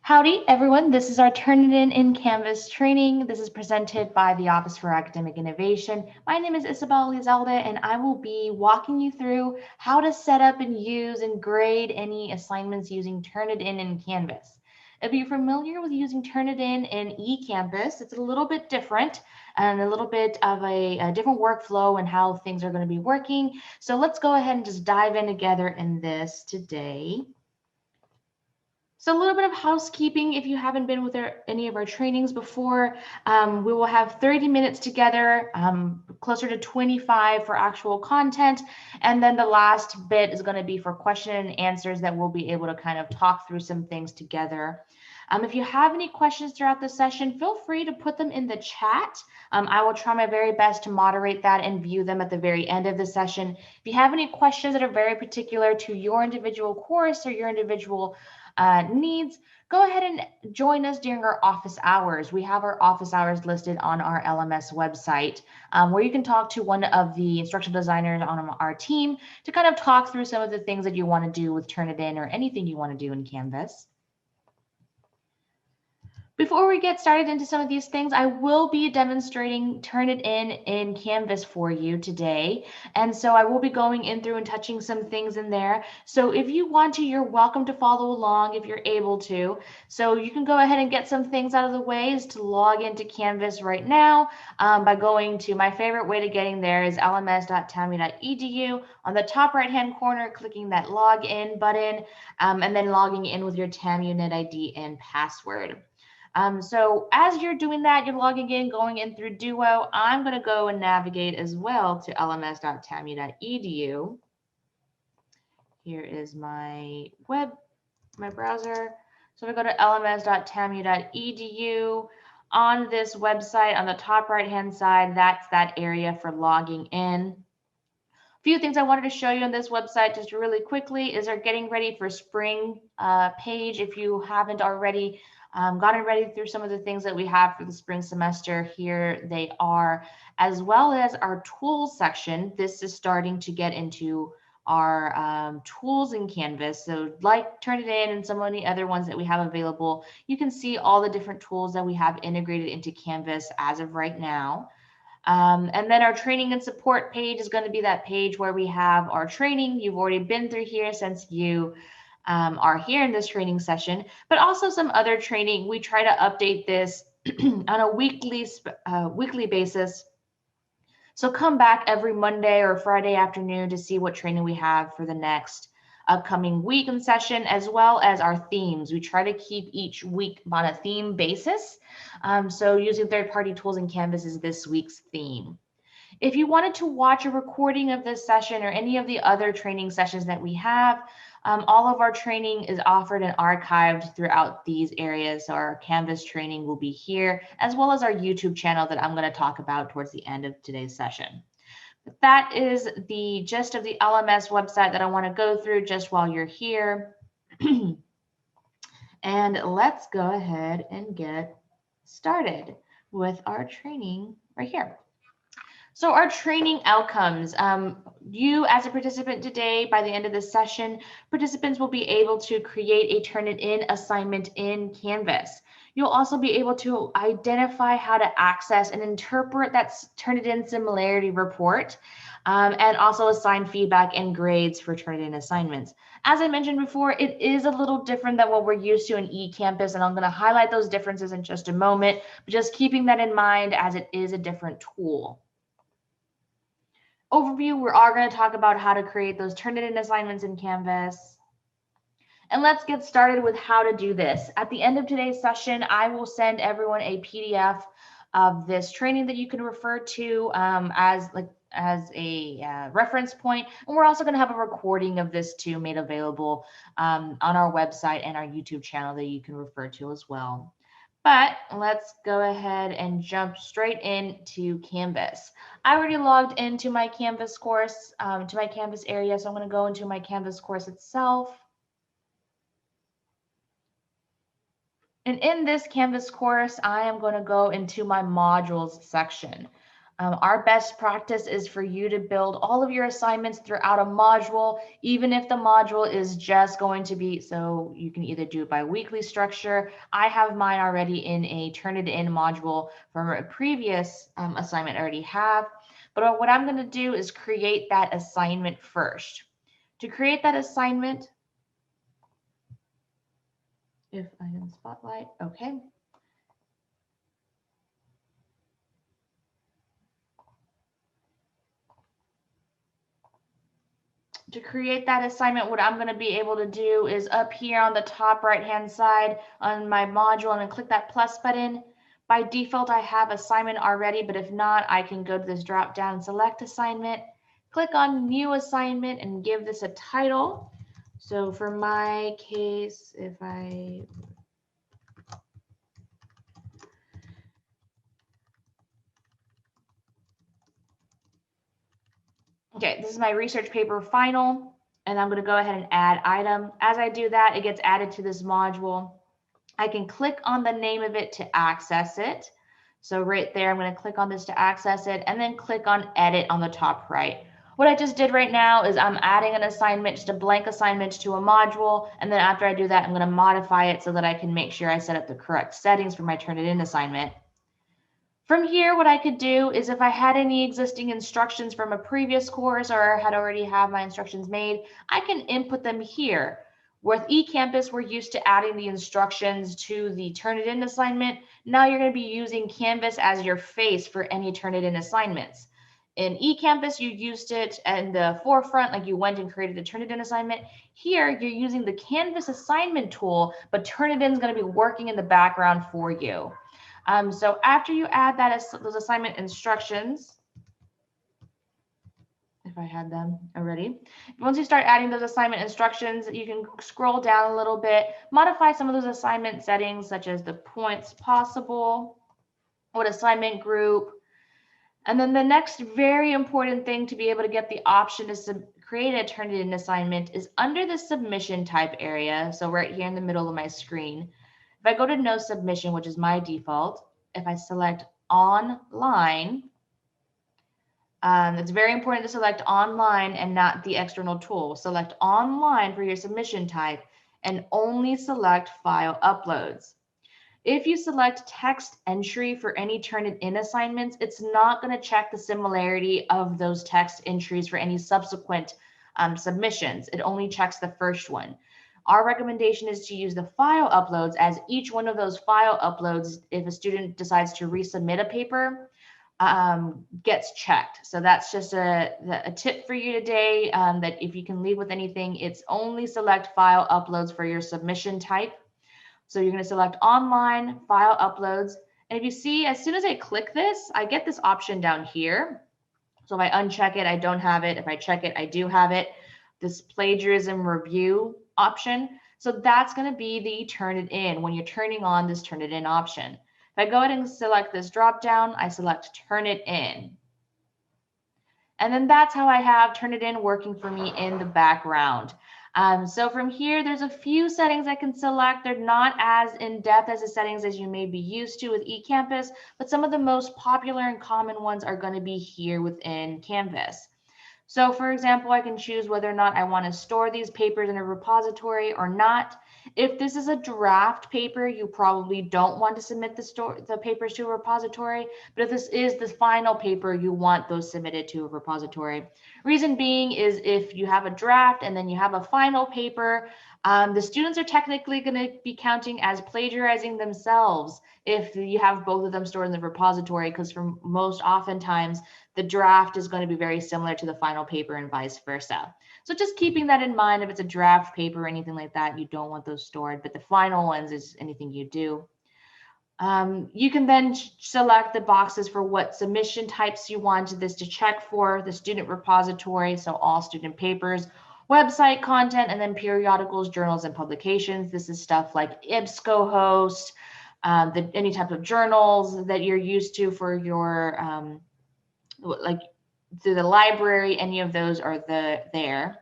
Howdy, everyone. This is our Turnitin in Canvas training. This is presented by the Office for Academic Innovation. My name is Isabel Lizalde, and I will be walking you through how to set up and use and grade any assignments using Turnitin in Canvas. If you're familiar with using Turnitin in eCampus, it's a little bit different and a little bit of a different workflow and how things are going to be working. So let's go ahead and just dive in together in this today. So a little bit of housekeeping if you haven't been with any of our trainings before. We will have 30 minutes together, closer to 25 for actual content. And then the last bit is going to be for question and answers that we'll be able to kind of talk through some things together. If you have any questions throughout the session, feel free to put them in the chat. I will try my very best to moderate that and view them at the very end of the session. If you have any questions that are very particular to your individual course or your individual needs, go ahead and join us during our office hours. We have our office hours listed on our LMS website, where you can talk to one of the instructional designers on our team to kind of talk through some of the things that you want to do with Turnitin or anything you want to do in Canvas. Before we get started into some of these things, I will be demonstrating Turnitin in Canvas for you today. And so I will be going in through and touching some things in there. So if you want to, you're welcome to follow along if you're able to. So you can go ahead and get some things out of the way is to log into Canvas right now by going to my favorite way to getting there is LMS.TAMU.EDU. On the top right-hand corner, clicking that login button and then logging in with your TAMU NetID and password. So as you're doing that, you're logging in, going in through Duo. I'm going to go and navigate as well to lms.tamu.edu. Here is my browser. So we go to lms.tamu.edu. On this website, on the top right-hand side, that's that area for logging in. A few things I wanted to show you on this website just really quickly is our getting ready for spring page. If you haven't already gotten ready through some of the things that we have for the spring semester, here they are, as well as our tools section. This is starting to get into our tools in Canvas. So like Turnitin and some of the other ones that we have available, you can see all the different tools that we have integrated into Canvas as of right now. And then our training and support page is going to be that page where we have our training. You've already been through here since you are here in this training session, but also some other training. We try to update this on a weekly basis. So come back every Monday or Friday afternoon to see what training we have for the next upcoming week in session, as well as our themes. We try to keep each week on a theme basis. So using third-party tools in Canvas is this week's theme. If you wanted to watch a recording of this session or any of the other training sessions that we have, all of our training is offered and archived throughout these areas. So our Canvas training will be here, as well as our YouTube channel that I'm going to talk about towards the end of today's session. But that is the gist of the LMS website that I want to go through just while you're here. And let's go ahead and get started with our training right here. So our training outcomes, you as a participant today, by the end of this session, participants will be able to create a Turnitin assignment in Canvas. You'll also be able to identify how to access and interpret that Turnitin similarity report, and also assign feedback and grades for Turnitin assignments. As I mentioned before, it is a little different than what we're used to in eCampus, and I'm going to highlight those differences in just a moment, but just keeping that in mind as it is a different tool. Overview, we are going to talk about how to create those Turnitin assignments in Canvas. And let's get started with how to do this. At the end of today's session, I will send everyone a PDF of this training that you can refer to as a reference point. And we're also going to have a recording of this too made available on our website and our YouTube channel that you can refer to as well. But let's go ahead and jump straight into Canvas. I already logged into my Canvas course, to my Canvas area, so I'm going to go into my Canvas course itself. And in this Canvas course, I am going to go into my modules section. Our best practice is for you to build all of your assignments throughout a module, even if the module is just going to be, so you can either do it by weekly structure. I have mine already in a Turnitin module from a previous assignment I already have. But what I'm going to do is create that assignment first. To create that assignment, if I can spotlight, okay. To create that assignment, what I'm going to be able to do is up here on the top right hand side on my module, I'm going to click that plus button. By default, I have assignment already, but if not, I can go to this drop down and select assignment, click on new assignment and give this a title. So for my case, if I okay, this is my research paper final, and I'm going to go ahead and add item. As I do that, it gets added to this module. I can click on the name of it to access it. So right there, I'm going to click on this to access it, and then click on edit on the top right. What I just did right now is I'm adding an assignment, just a blank assignment to a module, and then after I do that, I'm going to modify it so that I can make sure I set up the correct settings for my Turnitin assignment. From here, what I could do is if I had any existing instructions from a previous course or had already have my instructions made, I can input them here. With eCampus, we're used to adding the instructions to the Turnitin assignment. Now you're going to be using Canvas as your face for any Turnitin assignments. In eCampus, you used it in the forefront, like you went and created a Turnitin assignment. Here, you're using the Canvas assignment tool, but Turnitin is going to be working in the background for you. So after you add those assignment instructions, if I had them already, once you start adding those assignment instructions, you can scroll down a little bit, modify some of those assignment settings, such as the points possible, what assignment group. And then the next very important thing to be able to get the option to create a Turnitin assignment is under the submission type area. So right here in the middle of my screen. If I go to no submission, which is my default, if I select online, it's very important to select online and not the external tool. Select online for your submission type and only select file uploads. If you select text entry for any Turnitin assignments, it's not going to check the similarity of those text entries for any subsequent submissions. It only checks the first one. Our recommendation is to use the file uploads, as each one of those file uploads, if a student decides to resubmit a paper, gets checked. So that's just a tip for you today, that if you can leave with anything, it's only select file uploads for your submission type. So you're going to select online, file uploads. And if you see, as soon as I click this, I get this option down here. So if I uncheck it, I don't have it. If I check it, I do have it. This plagiarism review option. So that's going to be the Turnitin when you're turning on this Turnitin option. If I go ahead and select this drop down, I select Turnitin. And then that's how I have Turnitin working for me in the background. So from here, there's a few settings I can select. They're not as in-depth as the settings as you may be used to with eCampus, but some of the most popular and common ones are going to be here within Canvas. So for example, I can choose whether or not I want to store these papers in a repository or not. If this is a draft paper, you probably don't want to submit the papers to a repository. But if this is the final paper, you want those submitted to a repository. Reason being is if you have a draft and then you have a final paper, the students are technically going to be counting as plagiarizing themselves if you have both of them stored in the repository, because for most oftentimes the draft is going to be very similar to the final paper and vice versa. So just keeping that in mind, if it's a draft paper or anything like that, you don't want those stored, but the final ones is anything you do. You can then select the boxes for what submission types you want this to check for, the student repository, so all student papers, website content, and then periodicals, journals, and publications. This is stuff like EBSCOhost, any type of journals that you're used to for your, like through the library, any of those are there.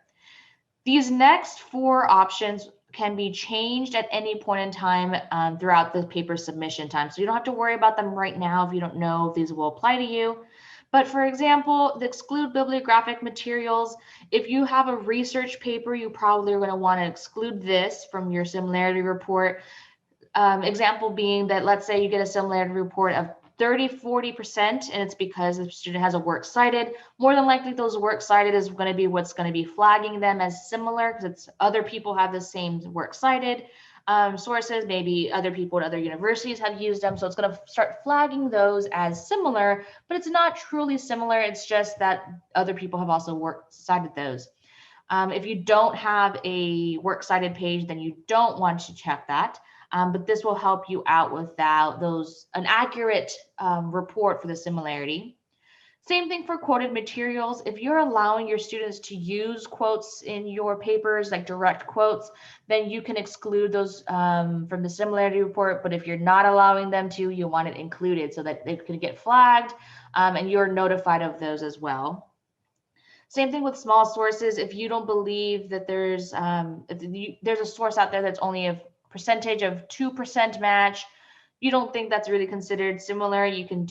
These next four options can be changed at any point in time throughout the paper submission time. So you don't have to worry about them right now if you don't know if these will apply to you. But for example, the exclude bibliographic materials, if you have a research paper, you probably are going to want to exclude this from your similarity report. Example being that, let's say you get a similarity report of 30-40%, and it's because the student has a work cited. More than likely, those work cited is going to be what's going to be flagging them as similar, because it's other people have the same work cited sources. Maybe other people at other universities have used them, so it's going to start flagging those as similar, but it's not truly similar. It's just that other people have also cited those. If you don't have a works cited page, then you don't want to check that. But this will help you out without an accurate report for the similarity. Same thing for quoted materials. If you're allowing your students to use quotes in your papers, like direct quotes, then you can exclude those from the similarity report. But if you're not allowing them to, you want it included so that they can get flagged and you're notified of those as well. Same thing with small sources. If you don't believe that there's a source out there that's only a percentage of 2% match, you don't think that's really considered similar, you can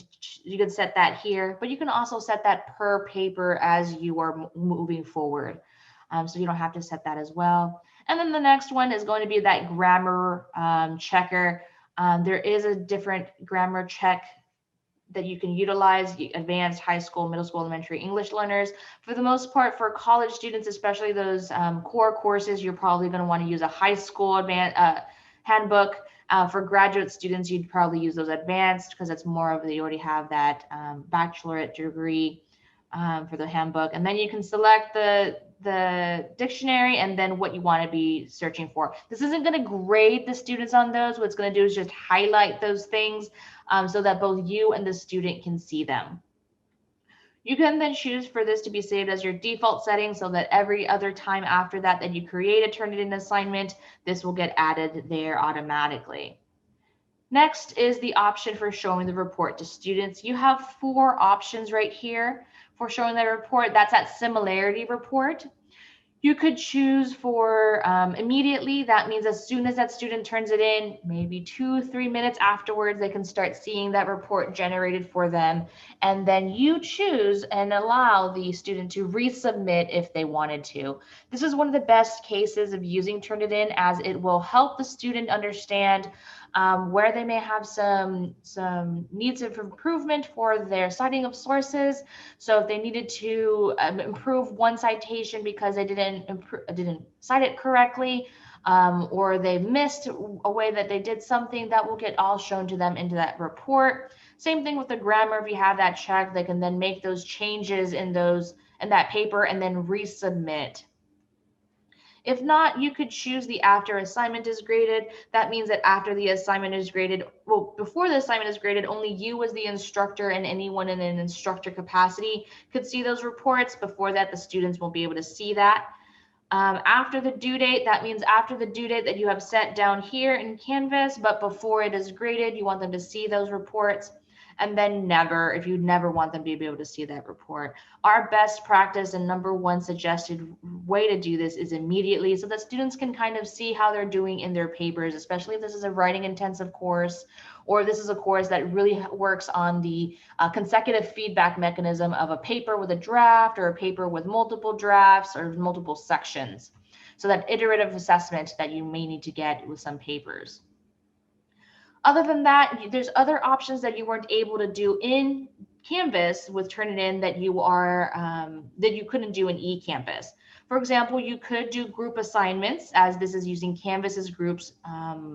set that here, but you can also set that per paper as you are moving forward. So you don't have to set that as well. And then the next one is going to be that grammar checker. There is a different grammar check that you can utilize, advanced, high school, middle school, elementary English learners. For the most part, for college students, especially those core courses, you're probably going to want to use a high school handbook. For graduate students, you'd probably use those advanced because it's more of, they already have that baccalaureate degree for the handbook. And then you can select the dictionary and then what you want to be searching for. This isn't going to grade the students on those. What it's going to do is just highlight those things so that both you and the student can see them. You can then choose for this to be saved as your default setting so that every other time after that you create a Turnitin assignment, this will get added there automatically. Next is the option for showing the report to students. You have 4 options right here for showing the report. That's that similarity report. You could choose for immediately. That means as soon as that student turns it in, maybe 2-3 minutes afterwards, they can start seeing that report generated for them. And then you choose and allow the student to resubmit if they wanted to. This is one of the best cases of using Turnitin, as it will help the student understand where they may have some needs of improvement for their citing of sources. So if they needed to improve one citation because they didn't cite it correctly, or they missed a way that they did something, that will get all shown to them into that report. Same thing with the grammar. If you have that checked, they can then make those changes in that paper and then resubmit. If not, you could choose the after assignment is graded. That means that after the assignment is graded, well, before the assignment is graded, only you as the instructor and anyone in an instructor capacity could see those reports. Before that, the students won't be able to see that. After the due date, that means after the due date that you have set down here in Canvas, but before it is graded, you want them to see those reports. And then never, if you never want them to be able to see that report. Our best practice and #1 suggested way to do this is immediately, so that students can kind of see how they're doing in their papers, especially if this is a writing intensive course, or this is a course that really works on the consecutive feedback mechanism of a paper with a draft or a paper with multiple drafts or multiple sections. So that iterative assessment that you may need to get with some papers. Other than that, there's other options that you weren't able to do in Canvas with Turnitin that you couldn't do in eCampus. For example, you could do group assignments, as this is using Canvas's groups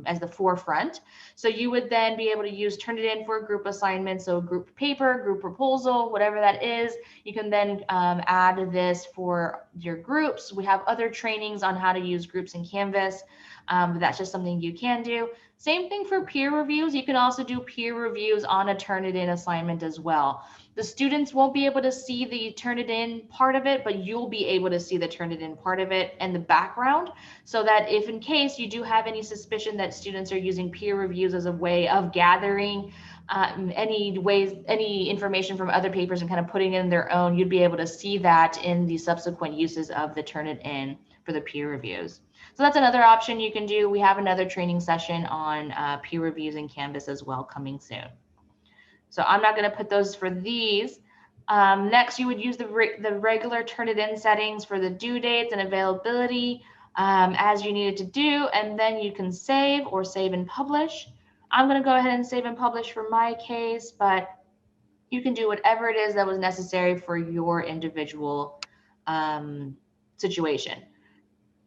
as the forefront. So you would then be able to use Turnitin for a group assignment, so group paper, group proposal, whatever that is. You can then add this for your groups. We have other trainings on how to use groups in Canvas. But that's just something you can do. Same thing for peer reviews. You can also do peer reviews on a Turnitin assignment as well. The students won't be able to see the Turnitin part of it, but you'll be able to see the Turnitin part of it and the background, so that if in case you do have any suspicion that students are using peer reviews as a way of gathering any information from other papers and kind of putting it in their own, you'd be able to see that in the subsequent uses of the Turnitin for the peer reviews. So that's another option you can do. We have another training session on peer reviews in Canvas as well coming soon. So I'm not going to put those for these. Next, you would use the regular Turnitin settings for the due dates and availability as you needed to do, and then you can save or save and publish. I'm going to go ahead and save and publish for my case, but you can do whatever it is that was necessary for your individual situation.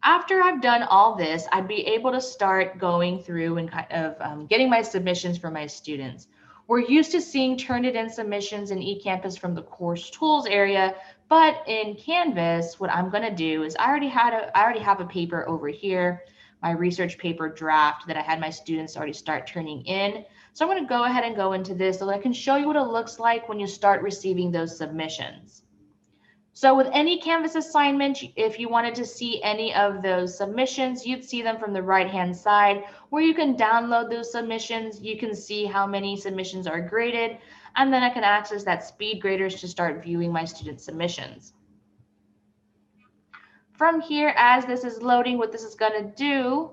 After I've done all this, I'd be able to start going through and kind of getting my submissions for my students. We're used to seeing Turnitin submissions in eCampus from the course tools area, but in Canvas, what I'm going to do is I already have a paper over here, my research paper draft that I had my students already start turning in. So I'm going to go ahead and go into this so that I can show you what it looks like when you start receiving those submissions. So with any Canvas assignment, if you wanted to see any of those submissions, you'd see them from the right-hand side where you can download those submissions. You can see how many submissions are graded, and then I can access that speed graders to start viewing my student submissions. From here, as this is loading, what this is going to do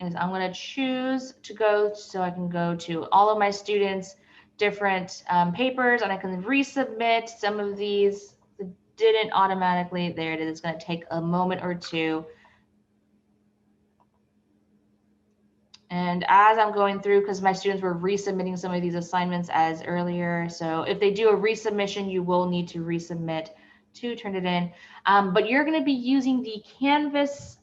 is I'm going to choose to go so I can go to all of my students' different papers, and I can resubmit some of these that didn't automatically. There it is. It's going to take a moment or two. And as I'm going through, because my students were resubmitting some of these assignments as earlier, so if they do a resubmission, you will need to resubmit to Turnitin. But you're going to be using the Canvas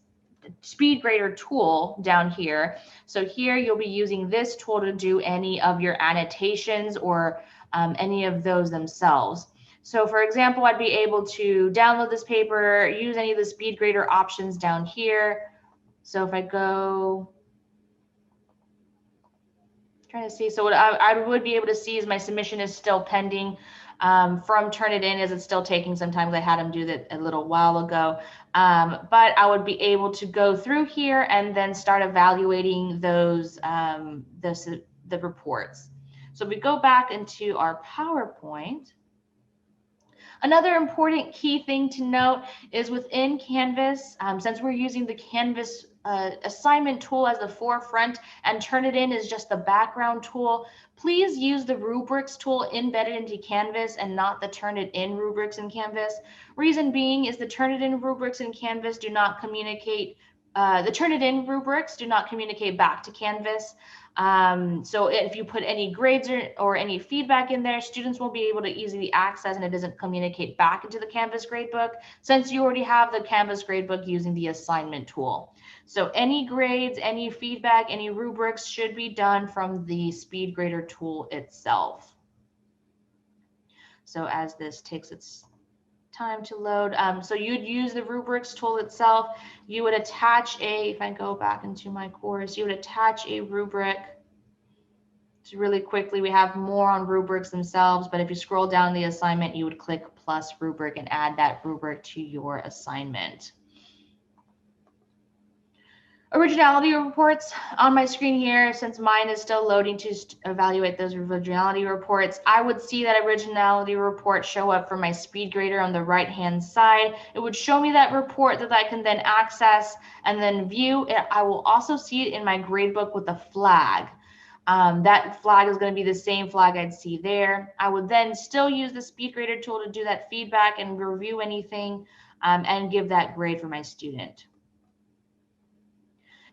speed grader tool down here. So here you'll be using this tool to do any of your annotations or any of those themselves. So for example, I'd be able to download this paper, use any of the speed grader options down here. So if I go, trying to see, so what I would be able to see is my submission is still pending from Turnitin, as it's still taking some time. I had them do that a little while ago. But I would be able to go through here and then start evaluating those the reports. So if we go back into our PowerPoint, another important key thing to note is within Canvas, since we're using the Canvas assignment tool as the forefront and Turnitin is just the background tool, please use the Rubrics tool embedded into Canvas and not the Turnitin rubrics in Canvas. Reason being is the Turnitin rubrics in Canvas do not communicate, the Turnitin rubrics do not communicate back to Canvas. So if you put any grades or any feedback in there, students won't be able to easily access, and it doesn't communicate back into the Canvas gradebook since you already have the Canvas gradebook using the assignment tool. So any grades, any feedback, any rubrics should be done from the speed grader tool itself. So as this takes its time to load, so you'd use the rubrics tool itself. You would attach if I go back into my course, you would attach a rubric. So really quickly, we have more on rubrics themselves, but if you scroll down the assignment, you would click plus rubric and add that rubric to your assignment. Originality reports on my screen here, since mine is still loading to evaluate those originality reports, I would see that originality report show up for my speed grader on the right-hand side. It would show me that report that I can then access and then view. I will also see it in my gradebook with a flag. That flag is going to be the same flag I'd see there. I would then still use the speed grader tool to do that feedback and review anything and give that grade for my student.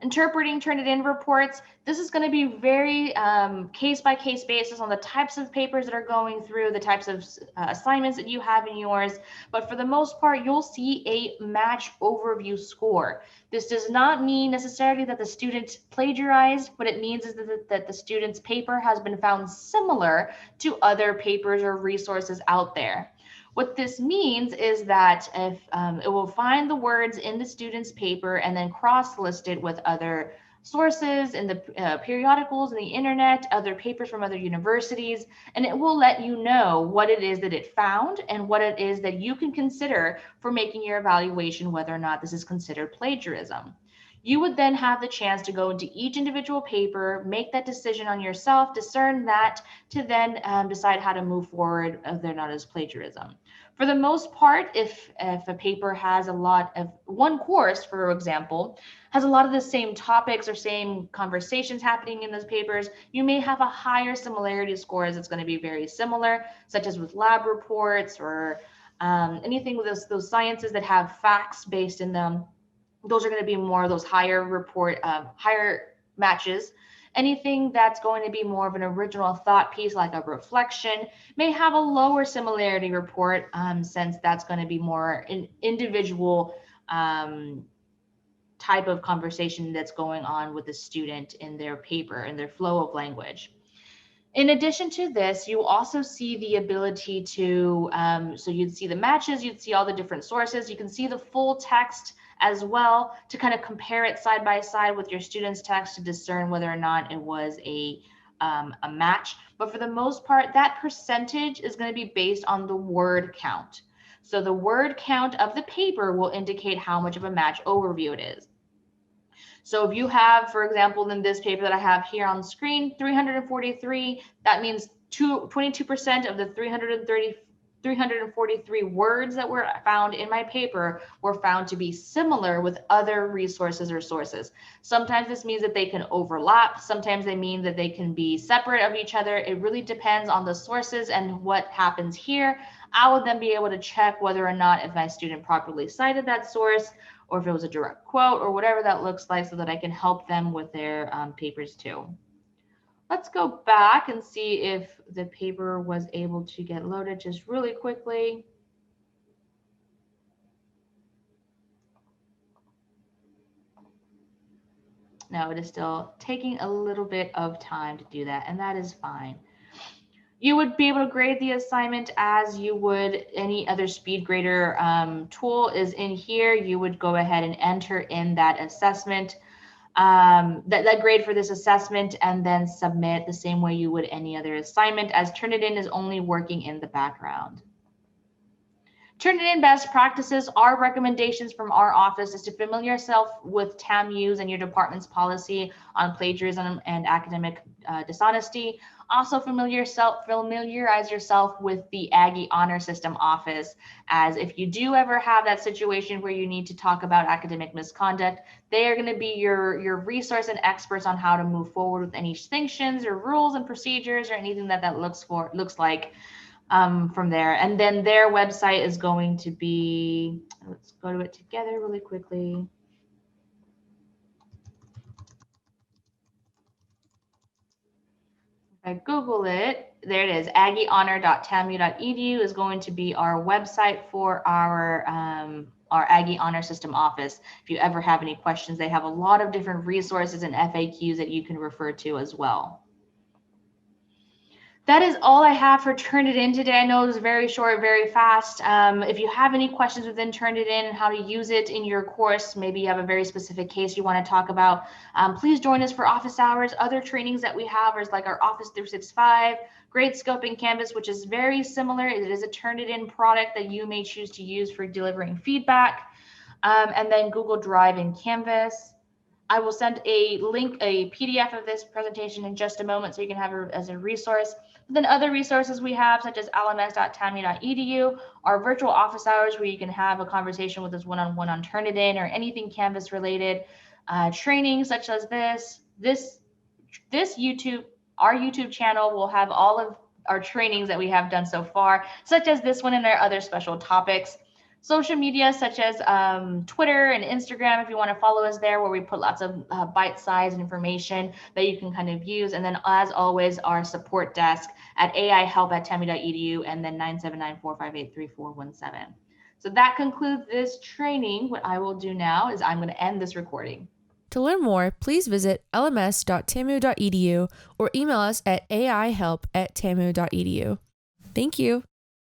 Interpreting Turnitin reports, this is going to be very case-by-case basis on the types of papers that are going through, the types of assignments that you have in yours. But for the most part, you'll see a match overview score. This does not mean necessarily that the student plagiarized. What it means is that the student's paper has been found similar to other papers or resources out there. What this means is that if it will find the words in the student's paper and then cross-list it with other sources in the periodicals and the internet, other papers from other universities, and it will let you know what it is that it found and what it is that you can consider for making your evaluation whether or not this is considered plagiarism. You would then have the chance to go into each individual paper, make that decision on yourself, discern that, to then decide how to move forward whether or not it's plagiarism. For the most part, if a paper has a lot of one course, for example, has a lot of the same topics or same conversations happening in those papers, you may have a higher similarity score as it's going to be very similar, such as with lab reports or anything with those sciences that have facts based in them. Those are going to be more of those higher matches. Anything that's going to be more of an original thought piece, like a reflection, may have a lower similarity report, since that's going to be more an individual type of conversation that's going on with the student in their paper and their flow of language. In addition to this, you also see the ability to, so you'd see the matches, you'd see all the different sources, you can see the full text as well to kind of compare it side by side with your student's text to discern whether or not it was a match. But for the most part, that percentage is going to be based on the word count. So the word count of the paper will indicate how much of a match overview it is. So if you have, for example, in this paper that I have here on screen, 343, that means 22% of the 343 words that were found in my paper were found to be similar with other resources or sources. Sometimes this means that they can overlap. Sometimes they mean that they can be separate of each other. It really depends on the sources and what happens here. I will then be able to check whether or not if my student properly cited that source, or if it was a direct quote, or whatever that looks like, so that I can help them with their papers too. Let's go back and see if the paper was able to get loaded just really quickly. No, it is still taking a little bit of time to do that, and that is fine. You would be able to grade the assignment as you would any other speed grader tool is in here. You would go ahead and enter in that assessment, that grade for this assessment, and then submit the same way you would any other assignment, as Turnitin is only working in the background. Turnitin best practices. Our recommendations from our office is to familiar yourself with TAMU's and your department's policy on plagiarism and academic dishonesty. Also familiarize yourself with the Aggie Honor System office, as if you do ever have that situation where you need to talk about academic misconduct, they are going to be your resource and experts on how to move forward with any sanctions or rules and procedures or anything that looks like from there. And then their website is going to be, let's go to it together really quickly. If I Google it, there it is. AggieHonor.TAMU.EDU is going to be our website for our Aggie Honor System office. If you ever have any questions, they have a lot of different resources and FAQs that you can refer to as well. That is all I have for Turnitin today. I know it was very short, very fast. If you have any questions within Turnitin, how to use it in your course, maybe you have a very specific case you want to talk about, please join us for office hours. Other trainings that we have is like our Office 365, Gradescope and Canvas, which is very similar. It is a Turnitin product that you may choose to use for delivering feedback. And then Google Drive and Canvas. I will send a link, a PDF of this presentation in just a moment so you can have it as a resource. Then other resources we have, such as LMS.TAMU.EDU, our virtual office hours where you can have a conversation with us one-on-one on Turnitin or anything Canvas related. Training such as this YouTube, our YouTube channel will have all of our trainings that we have done so far, such as this one and our other special topics. Social media such as Twitter and Instagram, if you want to follow us there, where we put lots of bite-sized information that you can kind of use. And then as always, our support desk at aihelp@tamu.edu and then 979-458-3417. So that concludes this training. What I will do now is I'm going to end this recording. To learn more, please visit LMS.TAMU.EDU or email us at aihelp@tamu.edu. Thank you.